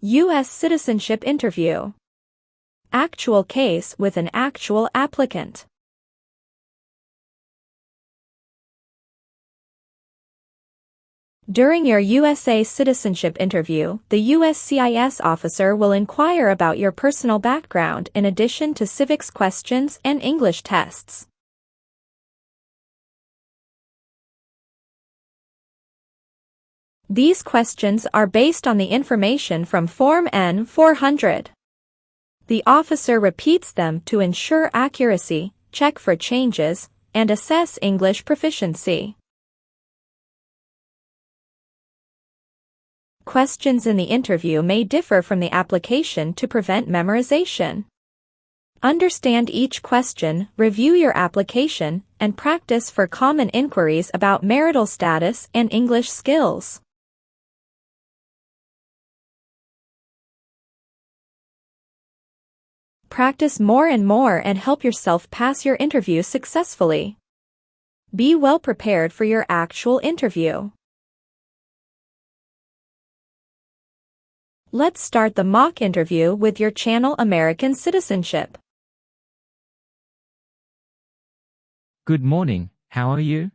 U.S. citizenship interview. Actual case with an actual applicant. During your USA citizenship interview, the USCIS officer will inquire about your personal background in addition to civics questions and English tests. These questions are based on the information from Form N-400. The officer repeats them to ensure accuracy, check for changes, and assess English proficiency. Questions in the interview may differ from the application to prevent memorization. Understand each question, review your application, and practice for common inquiries about marital status and English skills. Practice more and more and help yourself pass your interview successfully. Be well prepared for your actual interview. Let's start the mock interview with your channel American Citizenship. Good morning, how are you?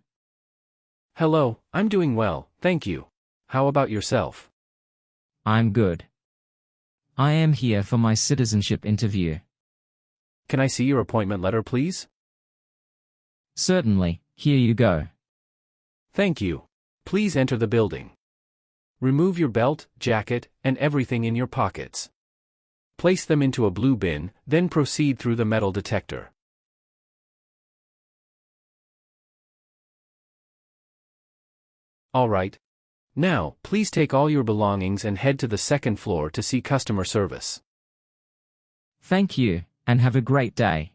Hello, I'm doing well, thank you. How about yourself? I'm good. I am here for my citizenship interview. Can I see your appointment letter, please? Certainly, here you go. Thank you. Please enter the building. Remove your belt, jacket, and everything in your pockets. Place them into a blue bin, then proceed through the metal detector. All right. Now, please take all your belongings and head to the second floor to see customer service. Thank you, and have a great day.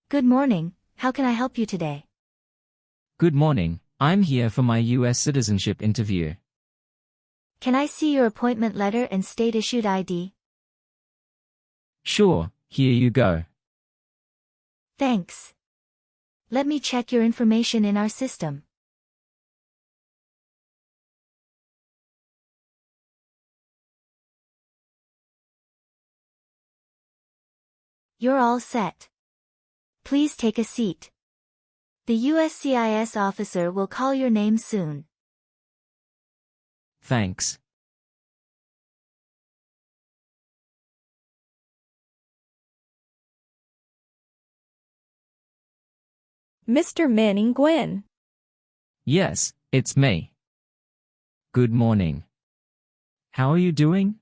Good morning. How can I help you today? Good morning, I'm here for my U.S. citizenship interview. Can I see your appointment letter and state-issued ID? Sure, here you go. Thanks. Let me check your information in our system. You're all set. Please take a seat. The USCIS officer will call your name soon. Thanks. Mr. Min Nguyen. Yes, it's me. Good morning. How are you doing?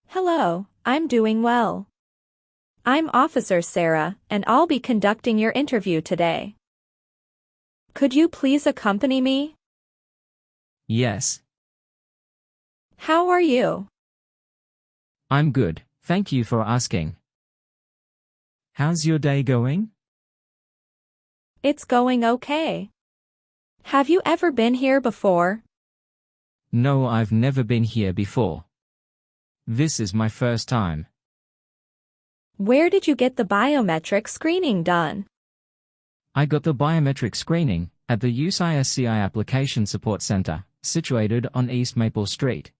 Hello, I'm doing well. I'm Officer Sarah, and I'll be conducting your interview today. Could you please accompany me? Yes. How are you? I'm good, thank you for asking. How's your day going? It's going okay. Have you ever been here before? No, I've never been here before. This is my first time. Where did you get the biometric screening done? I got the biometric screening at the USCIS Application Support Center, situated on East Maple Street.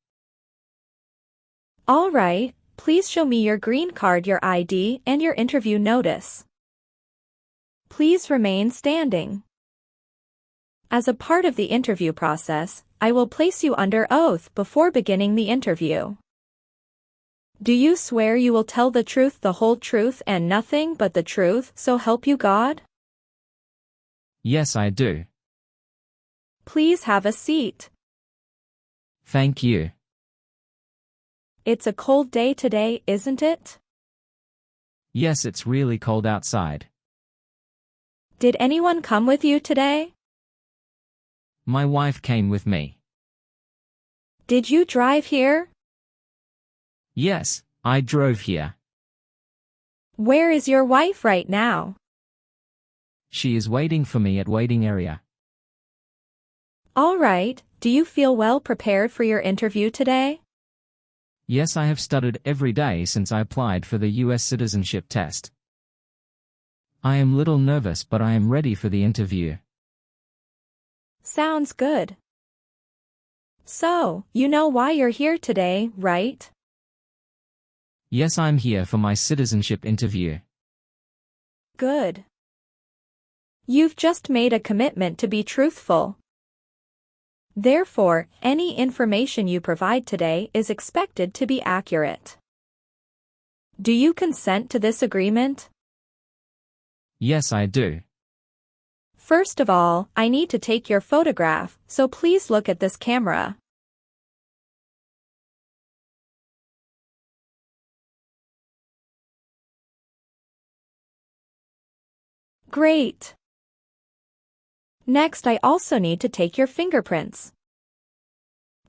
All right, please show me your green card, your ID, and your interview notice. Please remain standing. As a part of the interview process, I will place you under oath before beginning the interview. Do you swear you will tell the truth, the whole truth, and nothing but the truth, so help you God? Yes, I do. Please have a seat. Thank you. It's a cold day today, isn't it? Yes, it's really cold outside. Did anyone come with you today? My wife came with me. Did you drive here? Yes, I drove here. Where is your wife right now? She is waiting for me at waiting area. All right, do you feel well prepared for your interview today? Yes, I have studied every day since I applied for the U.S. citizenship test. I am little nervous, but I am ready for the interview. Sounds good. So, you know why you're here today, right? Yes, I'm here for my citizenship interview. Good. You've just made a commitment to be truthful. Therefore, any information you provide today is expected to be accurate. Do you consent to this agreement? Yes, I do. First of all, I need to take your photograph, so please look at this camera. Great. Next, I also need to take your fingerprints.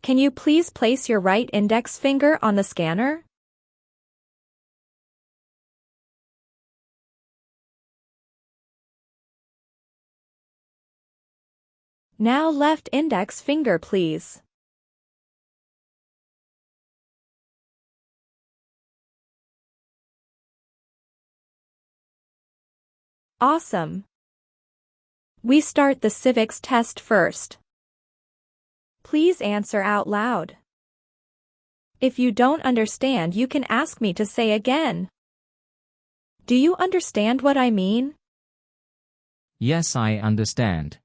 Can you please place your right index finger on the scanner? Now left index finger, please. Awesome. We start the civics test first. Please answer out loud. If you don't understand, you can ask me to say again. Do you understand what I mean? Yes, I understand.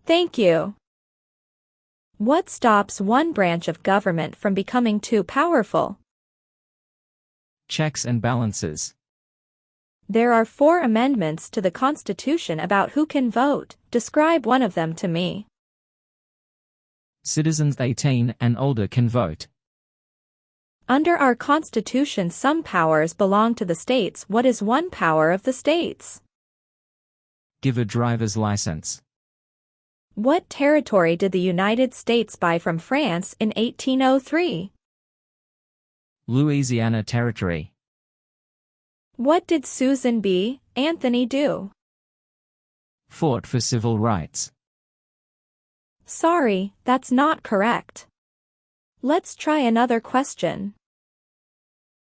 Thank you. What stops one branch of government from becoming too powerful? Checks and balances. There are 4 amendments to the Constitution about who can vote. Describe one of them to me. Citizens 18 and older can vote. Under our Constitution, some powers belong to the states. What is one power of the states? Give a driver's license. What territory did the United States buy from France in 1803? Louisiana Territory. What did Susan B. Anthony do? Fought for civil rights. Sorry, that's not correct. Let's try another question.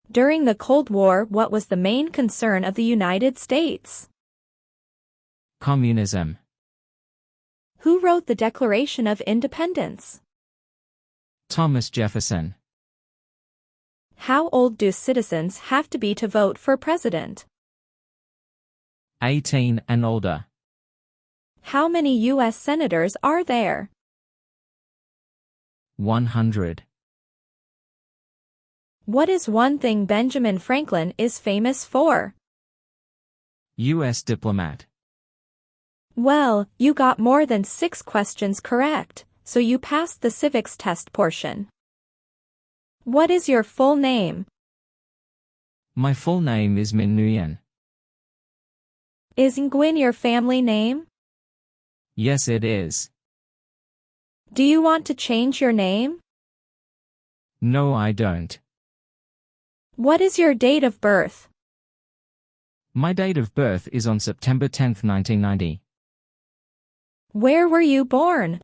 During the Cold War, what was the main concern of the United States? Communism. Who wrote the Declaration of Independence? Thomas Jefferson. How old do citizens have to be to vote for president? 18 and older. How many U.S. senators are there? 100. What is one thing Benjamin Franklin is famous for? U.S. diplomat. Well, you got more than 6 questions correct, so you passed the civics test portion. What is your full name? My full name is Min Nguyen. Is Nguyen your family name? Yes, it is. Do you want to change your name? No, I don't. What is your date of birth? My date of birth is on September 10, 1990. Where were you born?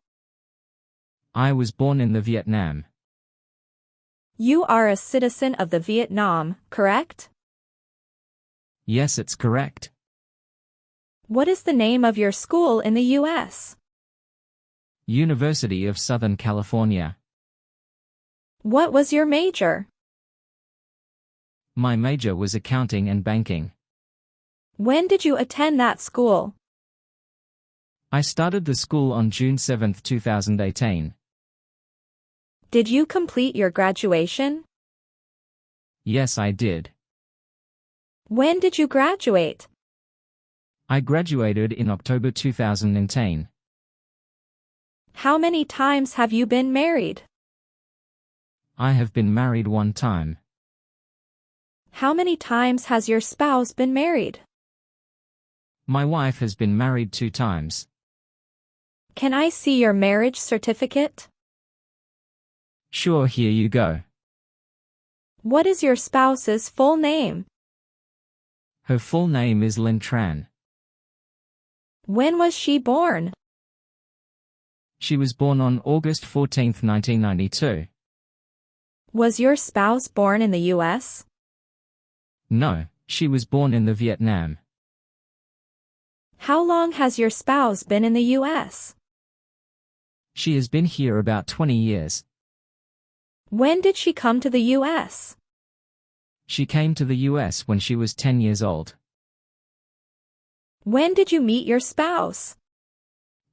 I was born in the Vietnam. You are a citizen of the Vietnam, correct? Yes, it's correct. What is the name of your school in the U.S.? University of Southern California. What was your major? My major was accounting and banking. When did you attend that school? I started the school on June 7, 2018. Did you complete your graduation? Yes, I did. When did you graduate? I graduated in October 2010. How many times have you been married? I have been married 1 time. How many times has your spouse been married? My wife has been married 2 times. Can I see your marriage certificate? Sure, here you go. What is your spouse's full name? Her full name is Lynn Tran. When was she born? She was born on August 14, 1992. Was your spouse born in the U.S.? No, she was born in the Vietnam. How long has your spouse been in the U.S.? She has been here about 20 years. When did she come to the U.S.? She came to the US when she was 10 years old. When did you meet your spouse?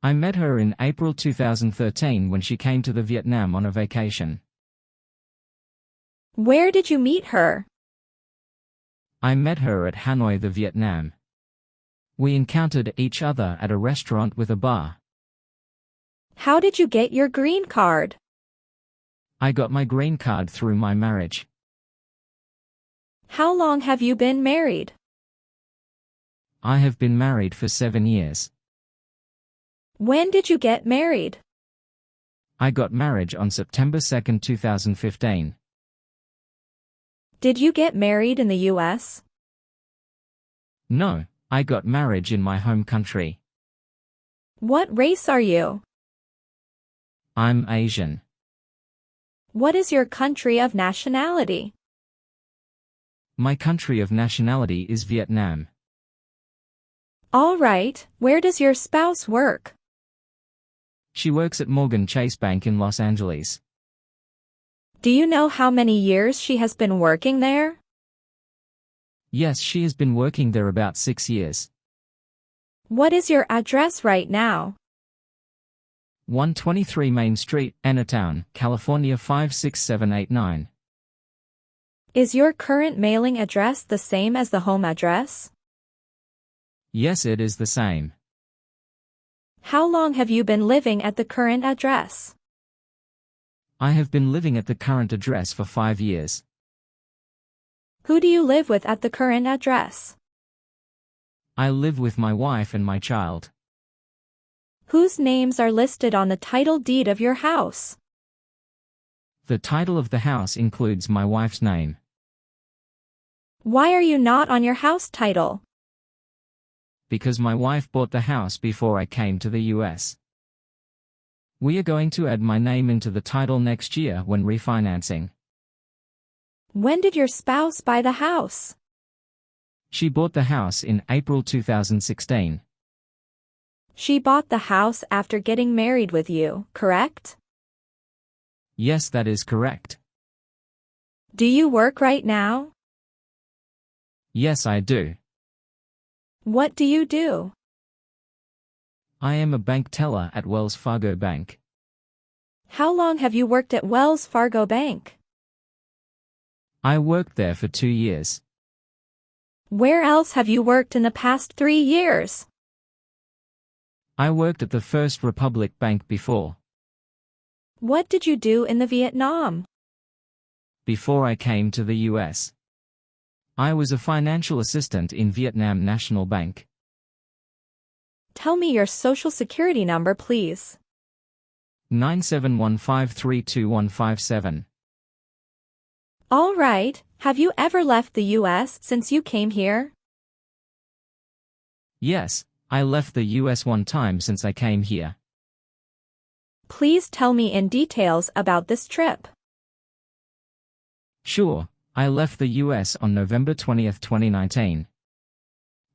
I met her in April 2013 when she came to the Vietnam on a vacation. Where did you meet her? I met her at Hanoi, the Vietnam. We encountered each other at a restaurant with a bar. How did you get your green card? I got my green card through my marriage. How long have you been married? I have been married for 7 years. When did you get married? I got married on September 2, 2015. Did you get married in the U.S.? No, I got married in my home country. What race are you? I'm Asian. What is your country of nationality? My country of nationality is Vietnam. All right, where does your spouse work? She works at Morgan Chase Bank in Los Angeles. Do you know how many years she has been working there? Yes, she has been working there about 6 years. What is your address right now? 123 Main Street, Entertown, California 56789. Is your current mailing address the same as the home address? Yes, it is the same. How long have you been living at the current address? I have been living at the current address for 5 years. Who do you live with at the current address? I live with my wife and my child. Whose names are listed on the title deed of your house? The title of the house includes my wife's name. Why are you not on your house title? Because my wife bought the house before I came to the US. We are going to add my name into the title next year when refinancing. When did your spouse buy the house? She bought the house in April 2016. She bought the house after getting married with you, correct? Yes, that is correct. Do you work right now? Yes, I do. What do you do? I am a bank teller at Wells Fargo Bank. How long have you worked at Wells Fargo Bank? I worked there for 2 years. Where else have you worked in the past 3 years? I worked at the First Republic Bank before. What did you do in the Vietnam? Before I came to the US. I was a financial assistant in Vietnam National Bank. Tell me your social security number, please. 971532157. All right, have you ever left the U.S. since you came here? Yes, I left the US one time since I came here. Please tell me in details about this trip. Sure, I left the US on November 20, 2019.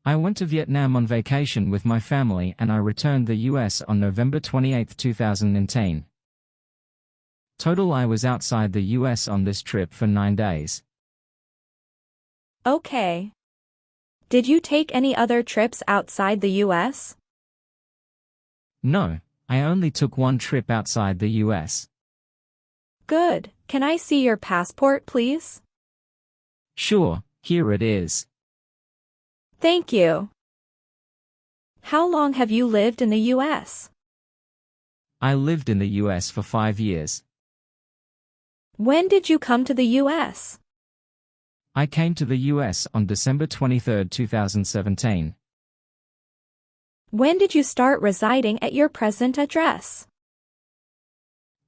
I went to Vietnam on vacation with my family and I returned the US on November 28, 2010. Total, I was outside the US on this trip for 9 days. Okay. Did you take any other trips outside the U.S.? No, I only took one trip outside the US. Good. Can I see your passport, please? Sure, here it is. Thank you. How long have you lived in the U.S.? I lived in the US for 5 years. When did you come to the U.S.? I came to the US on December 23, 2017. When did you start residing at your present address?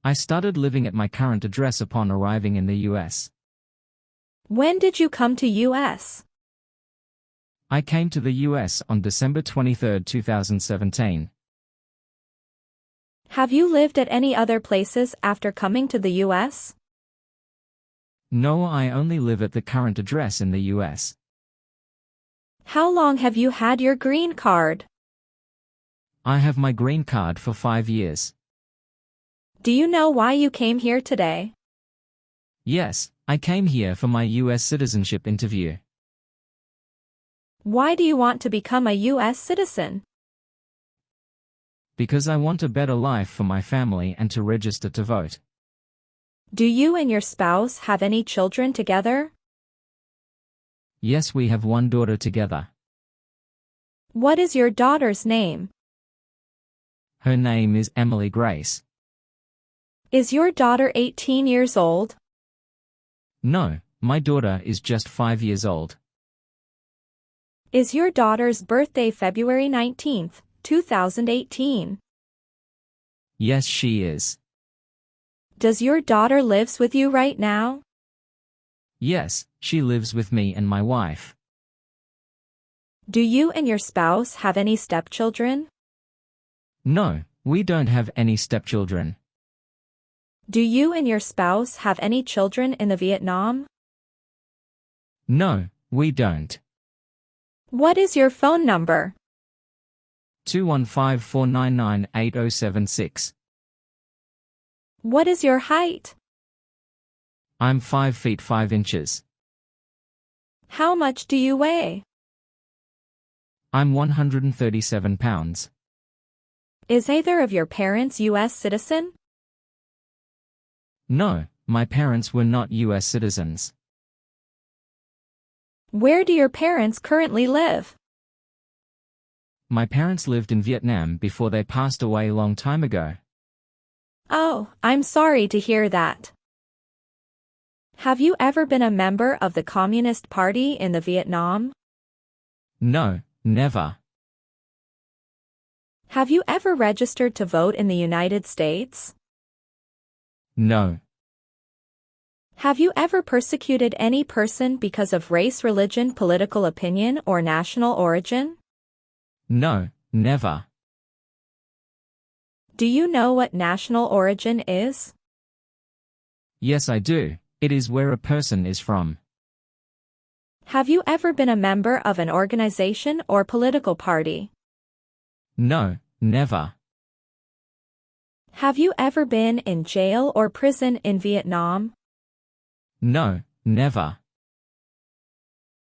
I started living at my current address upon arriving in the US. When did you come to U.S.? I came to the US on December 23, 2017. Have you lived at any other places after coming to the U.S.? No, I only live at the current address in the US. How long have you had your green card? I have my green card for 5 years. Do you know why you came here today? Yes, I came here for my US citizenship interview. Why do you want to become a US citizen? Because I want a better life for my family and to register to vote. Do you and your spouse have any children together? Yes, we have one daughter together. What is your daughter's name? Her name is Emily Grace. Is your daughter 18 years old? No, my daughter is just 5 years old. Is your daughter's birthday February 19th, 2018? Yes, she is. Does your daughter lives with you right now? Yes, she lives with me and my wife. Do you and your spouse have any stepchildren? No, we don't have any stepchildren. Do you and your spouse have any children in the Vietnam? No, we don't. What is your phone number? 215-499-8076. What is your height? I'm 5 feet 5 inches. How much do you weigh? I'm 137 pounds. Is either of your parents U.S. citizen? No, my parents were not US citizens. Where do your parents currently live? My parents lived in Vietnam before they passed away a long time ago. Oh, I'm sorry to hear that. Have you ever been a member of the Communist Party in the Vietnam? No, never. Have you ever registered to vote in the United States? No. Have you ever persecuted any person because of race, religion, political opinion, or national origin? No, never. Do you know what national origin is? Yes, I do. It is where a person is from. Have you ever been a member of an organization or political party? No, never. Have you ever been in jail or prison in Vietnam? No, never.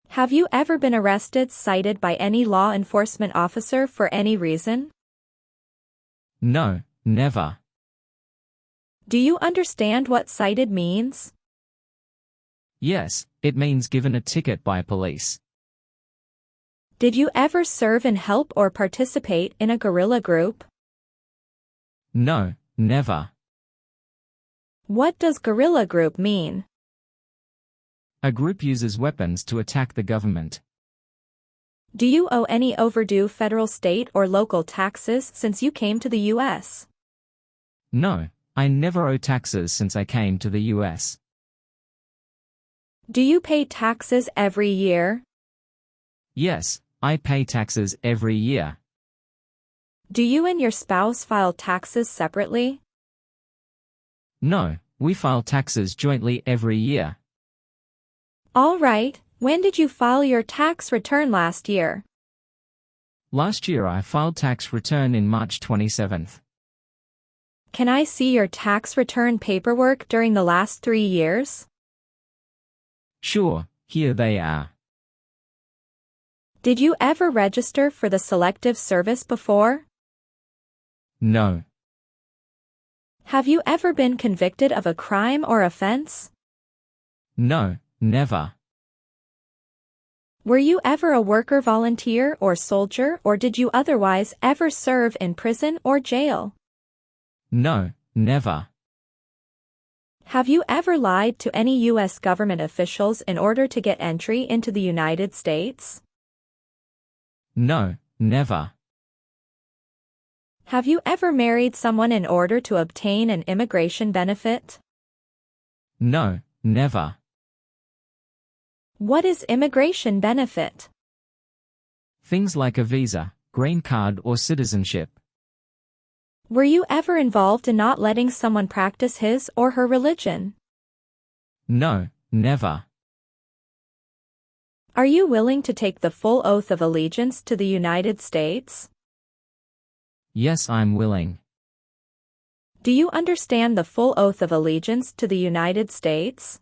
Have you ever been arrested, cited by any law enforcement officer for any reason? No, never. Do you understand what cited means? Yes, it means given a ticket by police. Did you ever serve in help or participate in a guerrilla group? No, never. What does guerrilla group mean? A group uses weapons to attack the government. Do you owe any overdue federal, state, or local taxes since you came to the U.S.? No, I never owe taxes since I came to the US. Do you pay taxes every year? Yes, I pay taxes every year. Do you and your spouse file taxes separately? No, we file taxes jointly every year. All right, when did you file your tax return last year? Last year I filed tax return in March 27th. Can I see your tax return paperwork during the last 3 years? Sure, here they are. Did you ever register for the Selective Service before? No. Have you ever been convicted of a crime or offense? No, never. Were you ever a worker, volunteer, or soldier, or did you otherwise ever serve in prison or jail? No, never. Have you ever lied to any U.S. government officials in order to get entry into the United States? No, never. Have you ever married someone in order to obtain an immigration benefit? No, never. What is immigration benefit? Things like a visa, green card or citizenship. Were you ever involved in not letting someone practice his or her religion? No, never. Are you willing to take the full oath of allegiance to the United States? Yes, I'm willing. Do you understand the full oath of allegiance to the United States?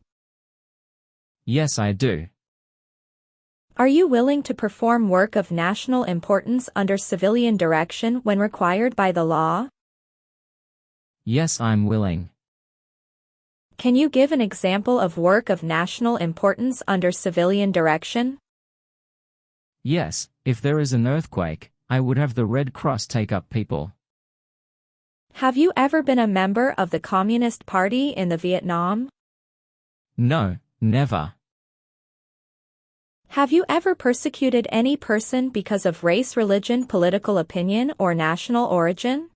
Yes, I do. Are you willing to perform work of national importance under civilian direction when required by the law? Yes, I'm willing. Can you give an example of work of national importance under civilian direction? Yes, if there is an earthquake, I would have the Red Cross take up people. Have you ever been a member of the Communist Party in the Vietnam? No, never. Have you ever persecuted any person because of race, religion, political opinion, or national origin?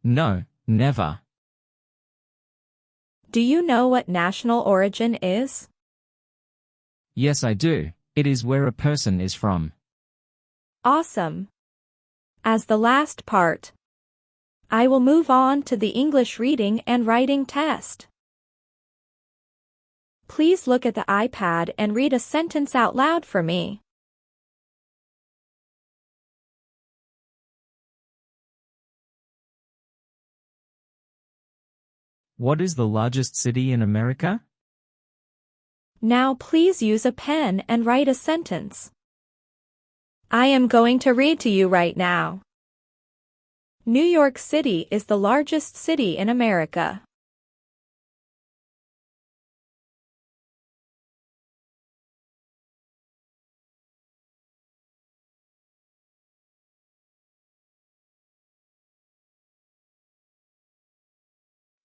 No, never. Do you know what national origin is? Yes, I do. It is where a person is from. Awesome. As the last part, I will move on to the English reading and writing test. Please look at the iPad and read a sentence out loud for me. What is the largest city in America? Now please use a pen and write a sentence. I am going to read to you right now. New York City is the largest city in America.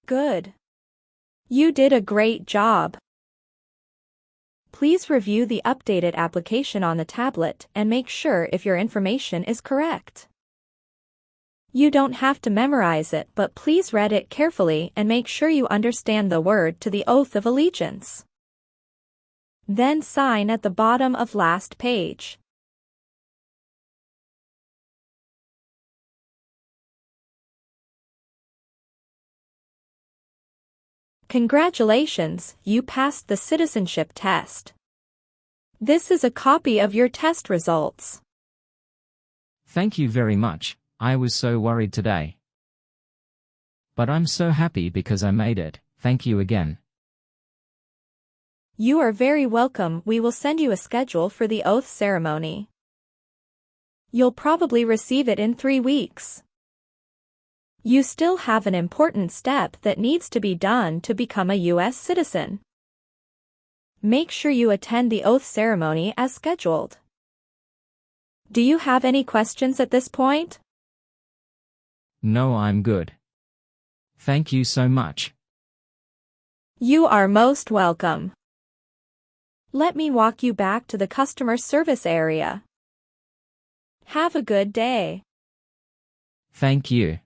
Good. You did a great job. Please review the updated application on the tablet and make sure if your information is correct. You don't have to memorize it, but please read it carefully and make sure you understand the word to the oath of allegiance. Then sign at the bottom of last page. Congratulations, you passed the citizenship test. This is a copy of your test results. Thank you very much. I was so worried today. But I'm so happy because I made it. Thank you again. You are very welcome. We will send you a schedule for the oath ceremony. You'll probably receive it in 3 weeks. You still have an important step that needs to be done to become a U.S. citizen. Make sure you attend the oath ceremony as scheduled. Do you have any questions at this point? No, I'm good. Thank you so much. You are most welcome. Let me walk you back to the customer service area. Have a good day. Thank you.